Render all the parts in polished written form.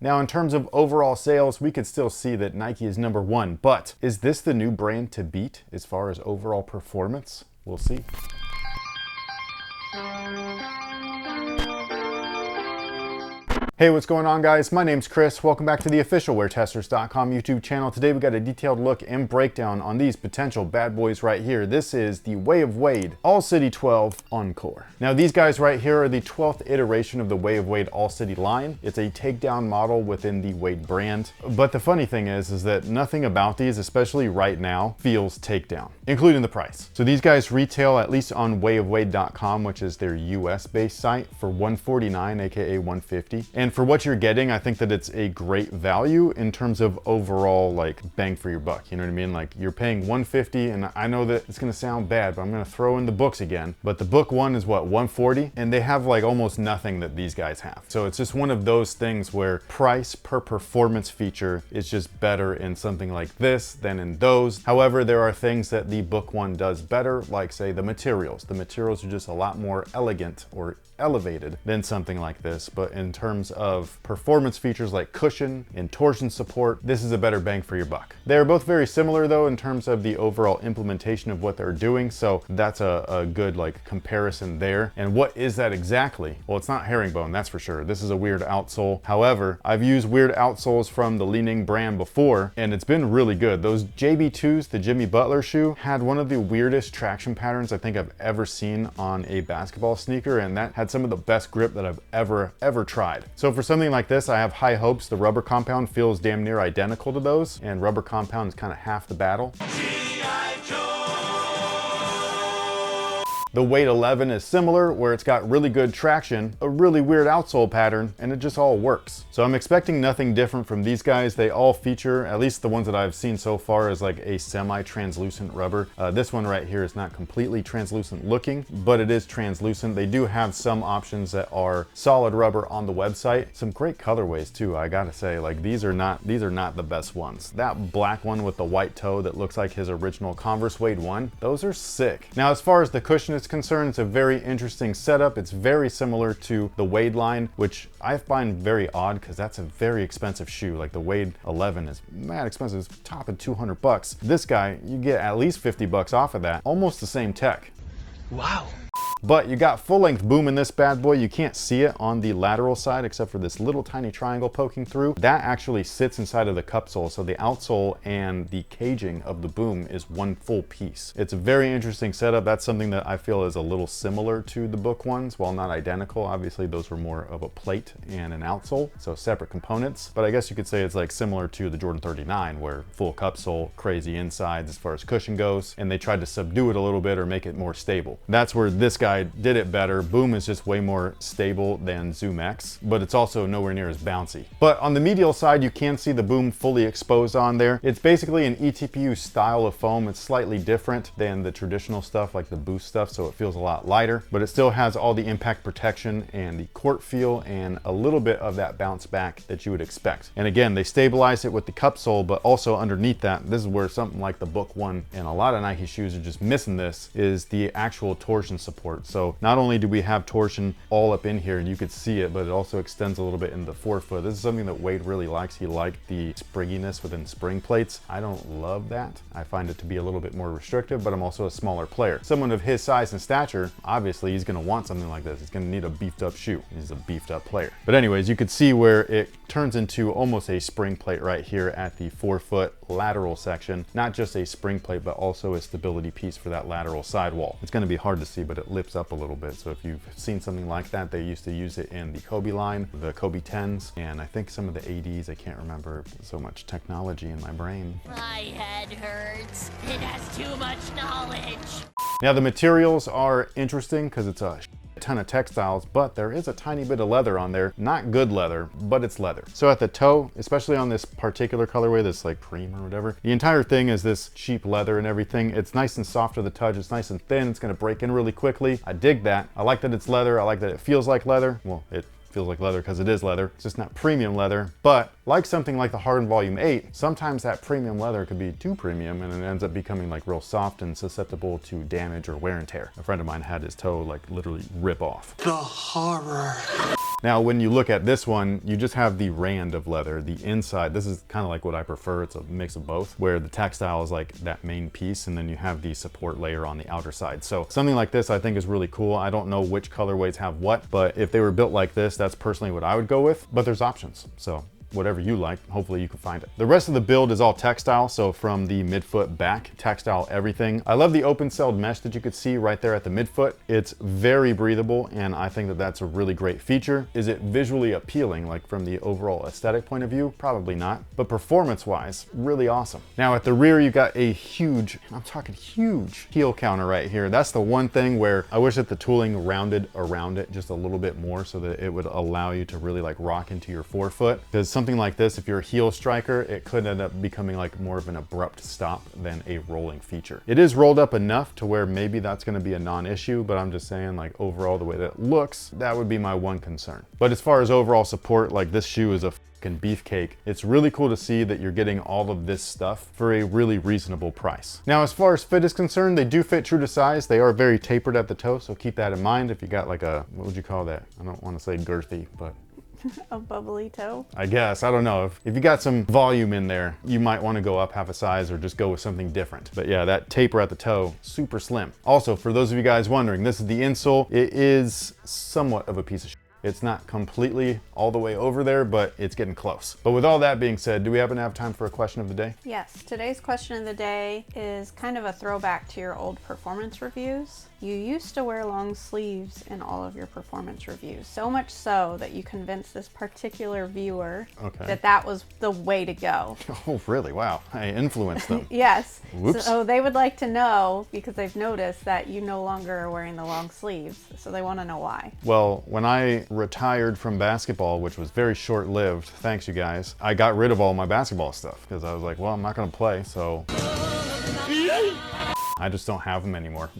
Now, in terms of overall sales, we could still see that Nike is number one, but is this the new brand to beat as far as overall performance? We'll see. Hey, what's going on, guys? My name's Chris. Welcome back to the official WearTesters.com YouTube channel. Today we got a detailed look and breakdown on these potential bad boys right here. This is the Way of Wade All City 12 Encore. Now, these guys right here are the 12th iteration of the Way of Wade All City line. It's a takedown model within the Wade brand. But the funny thing is that nothing about these, especially right now, feels takedown, including the price. So these guys retail, at least on wayofwade.com, which is their US-based site, for $149, aka $150. And for what you're getting, I think that it's a great value in terms of overall like bang for your buck. You know what I mean? Like, you're paying $150, and I know that it's gonna sound bad, but I'm gonna throw in the books again. But the book one is what, $140? And they have like almost nothing that these guys have. So it's just one of those things where price per performance feature is just better in something like this than in those. However, there are things that the book one does better, like say the materials. The materials are just a lot more elegant or elevated than something like this. But in terms of performance features like cushion and torsion support, this is a better bang for your buck. They're both very similar though in terms of the overall implementation of what they're doing, so that's a good like comparison there. And what is that exactly? Well, it's not herringbone, that's for sure. This is a weird outsole. However, I've used weird outsoles from the Li-Ning brand before, and it's been really good. Those JB2s, the Jimmy Butler shoe, had one of the weirdest traction patterns I think I've ever seen on a basketball sneaker, and that had some of the best grip that I've ever tried. So for something like this, I have high hopes. The rubber compound feels damn near identical to those, and rubber compound is kind of half the battle. The Wade 11 is similar, where it's got really good traction, a really weird outsole pattern, and it just all works. So I'm expecting nothing different from these guys. They all feature, at least the ones that I've seen so far, is like a semi-translucent rubber. This one right here is not completely translucent looking, but it is translucent. They do have some options that are solid rubber on the website. Some great colorways too, I gotta say. Like, these are not the best ones. That black one with the white toe that looks like his original Converse Wade 1, those are sick. Now, as far as the cushion is concerned, it's a very interesting setup. It's very similar to the Wade line, which I find very odd because that's a very expensive shoe. Like, the Wade 11 is mad expensive. It's topping 200 bucks. This guy, you get at least 50 bucks off of that. Almost the same tech. Wow. But you got full-length boom in this bad boy. You can't see it on the lateral side except for this little tiny triangle poking through. That actually sits inside of the cupsole, so the outsole and the caging of the boom is one full piece. It's a very interesting setup. That's something that I feel is a little similar to the book ones, while not identical. Obviously, those were more of a plate and an outsole, so separate components. But I guess you could say it's like similar to the Jordan 39, where full cupsole, crazy insides as far as cushion goes, and they tried to subdue it a little bit or make it more stable. That's where this guy did it better. Boom is just way more stable than Zoom X, but it's also nowhere near as bouncy. But on the medial side, you can see the boom fully exposed on there. It's basically an eTPU style of foam. It's slightly different than the traditional stuff like the Boost stuff, so it feels a lot lighter, but it still has all the impact protection and the court feel and a little bit of that bounce back that you would expect. And again, they stabilize it with the cupsole, but also underneath that, this is where something like the book one and a lot of Nike shoes are just missing, this is the actual torsion support. So not only do we have torsion all up in here and you could see it, but it also extends a little bit in the forefoot. This is something that Wade really likes. He liked the springiness within spring plates. I don't love that. I find it to be a little bit more restrictive, but I'm also a smaller player. Someone of his size and stature, obviously he's gonna want something like this. He's gonna need a beefed up shoe. He's a beefed up player. But anyways, you could see where it turns into almost a spring plate right here at the forefoot lateral section. Not just a spring plate, but also a stability piece for that lateral sidewall. It's gonna be hard to see, but it lifts up a little bit. So if you've seen something like that, they used to use it in the Kobe line, the Kobe 10s, and I think some of the ADs, I can't remember. So much technology in my brain. My head hurts. It has too much knowledge. Now the materials are interesting because it's a ton of textiles, but there is a tiny bit of leather on there. Not good leather, but it's leather. So at the toe, especially on this particular colorway, this like cream or whatever, the entire thing is this cheap leather and everything. It's nice and soft to the touch. It's nice and thin. It's gonna break in really quickly. I dig that. I like that it's leather. I like that it feels like leather. Well, it feels like leather because it is leather. It's just not premium leather, but like something like the Harden Volume 8, sometimes that premium leather could be too premium and it ends up becoming like real soft and susceptible to damage or wear and tear. A friend of mine had his toe like literally rip off. The horror. Now, when you look at this one, you just have the rand of leather. The inside, this is kind of like what I prefer. It's a mix of both, where the textile is like that main piece, and then you have the support layer on the outer side. So something like this I think is really cool. I don't know which colorways have what, but if they were built like this, that's personally what I would go with, but there's options. So whatever you like, hopefully you can find it. The rest of the build is all textile, so from the midfoot back, textile everything. I love the open-celled mesh that you could see right there at the midfoot. It's very breathable, and I think that that's a really great feature. Is it visually appealing, like from the overall aesthetic point of view? Probably not, but performance-wise, really awesome. Now at the rear, you got a huge, I'm talking huge, heel counter right here. That's the one thing where I wish that the tooling rounded around it just a little bit more so that it would allow you to really like rock into your forefoot, because something like this, if you're a heel striker, it could end up becoming like more of an abrupt stop than a rolling feature. It is rolled up enough to where maybe that's going to be a non-issue, but I'm just saying, like, overall the way that it looks, that would be my one concern. But as far as overall support, like, this shoe is a fucking beefcake. It's really cool to see that you're getting all of this stuff for a really reasonable price. Now, as far as fit is concerned, they do fit true to size. They are very tapered at the toe, so keep that in mind. If you got like a, what would you call that? I don't want to say girthy, but a bubbly toe? I guess, I don't know. If you got some volume in there, you might want to go up half a size or just go with something different. But yeah, that taper at the toe, super slim. Also, for those of you guys wondering, this is the insole. It is somewhat of a piece of shit. It's not completely all the way over there, but it's getting close. But with all that being said, do we happen to have time for a question of the day? Yes, today's question of the day is kind of a throwback to your old performance reviews. You used to wear long sleeves in all of your performance reviews, so much so that you convinced this particular viewer that that was the way to go. Oh, really? Wow. I influenced them. Yes. Whoops. So they would like to know, because they've noticed that you no longer are wearing the long sleeves, so they want to know why. Well, when I retired from basketball, which was very short-lived, thanks you guys, I got rid of all my basketball stuff because I was like, well, I'm not going to play, so I just don't have them anymore.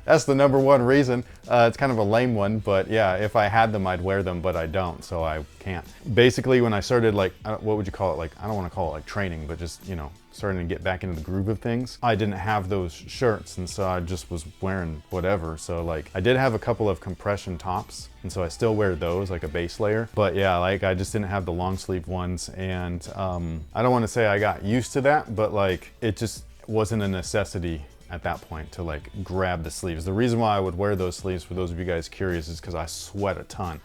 That's the number one reason. It's kind of a lame one, but yeah, if I had them, I'd wear them, but I don't, so I can't. Basically, when I started, like, what would you call it? Like, I don't want to call it like training, but just, you know, starting to get back into the groove of things, I didn't have those shirts, and so I just was wearing whatever. So like, I did have a couple of compression tops, and so I still wear those, like a base layer. But yeah, like, I just didn't have the long sleeve ones, and I don't want to say I got used to that, but like, it just wasn't a necessity at that point to like grab the sleeves. The reason why I would wear those sleeves, for those of you guys curious, is because I sweat a ton.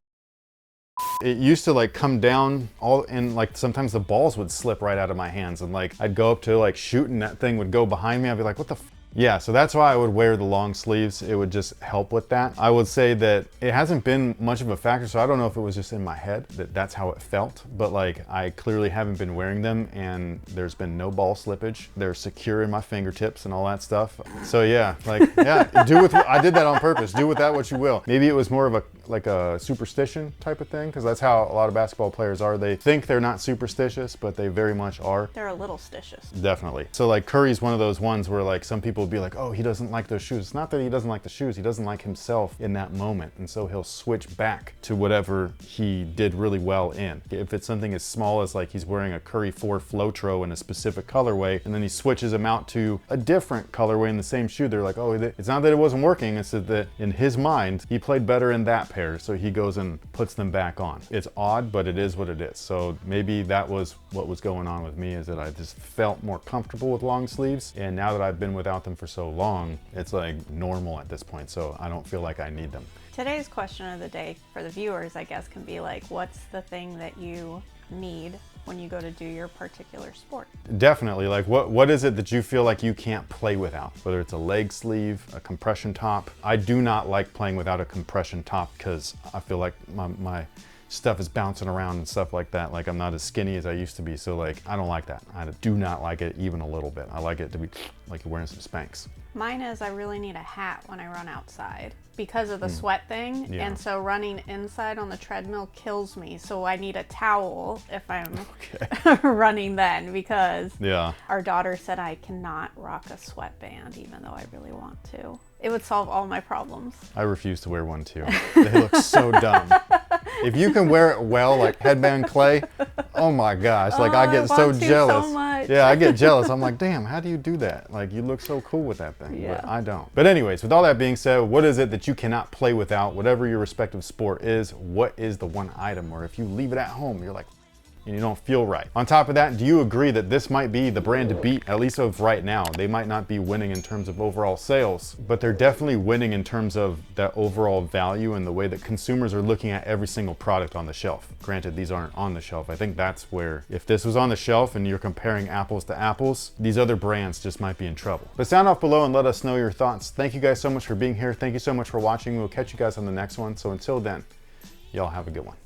It used to like come down all, and like sometimes the balls would slip right out of my hands, and like I'd go up to like shoot and that thing would go behind me. I'd be like, what the f? Yeah, so that's why I would wear the long sleeves. It would just help with that. I would say that it hasn't been much of a factor, so I don't know if it was just in my head that that's how it felt, but like, I clearly haven't been wearing them, and there's been no ball slippage. They're secure in my fingertips and all that stuff. So yeah, like, yeah, I did that on purpose. Do with that what you will. Maybe it was more of a superstition type of thing, because that's how a lot of basketball players are. They think they're not superstitious, but they very much are. They're a little stitious. Definitely. So like, Curry's one of those ones where like some people will be like, oh, he doesn't like those shoes. It's not that he doesn't like the shoes, he doesn't like himself in that moment, and so he'll switch back to whatever he did really well in. If it's something as small as like he's wearing a Curry 4 Flotro in a specific colorway, and then he switches them out to a different colorway in the same shoe, they're like, oh, it's not that it wasn't working, it's that in his mind he played better in that pair, so he goes and puts them back on. It's odd, but it is what it is. So maybe that was what was going on with me, is that I just felt more comfortable with long sleeves, and now that I've been without them for so long, it's like normal at this point, so I don't feel like I need them. Today's question of the day for the viewers, I guess, can be like, what's the thing that you need when you go to do your particular sport? Definitely, like what is it that you feel like you can't play without? Whether it's a leg sleeve, a compression top. I do not like playing without a compression top because I feel like my stuff is bouncing around and stuff like that. Like, I'm not as skinny as I used to be, so like, I don't like that. I do not like it even a little bit. I like it to be like you're wearing some Spanx. Mine is, I really need a hat when I run outside because of the sweat thing. Yeah. And so running inside on the treadmill kills me. So I need a towel if I'm running then, because our daughter said I cannot rock a sweatband even though I really want to. It would solve all my problems. I refuse to wear one too. They look so dumb. If you can wear it well, like headband clay, oh my gosh, like I get so want to jealous. so much. Yeah, I get jealous. I'm like, damn, how do you do that? Like, you look so cool with that thing, Yeah. but I don't. But anyways, with all that being said, what is it that you cannot play without? Whatever your respective sport is, what is the one item? Or if you leave it at home, you're like, and you don't feel right. On top of that, do you agree that this might be the brand to beat, at least of right now? They might not be winning in terms of overall sales, but they're definitely winning in terms of that overall value and the way that consumers are looking at every single product on the shelf. Granted, these aren't on the shelf. I think that's where, if this was on the shelf and you're comparing apples to apples, these other brands just might be in trouble. But sound off below and let us know your thoughts. Thank you guys so much for being here. Thank you so much for watching. We'll catch you guys on the next one. So until then, y'all have a good one.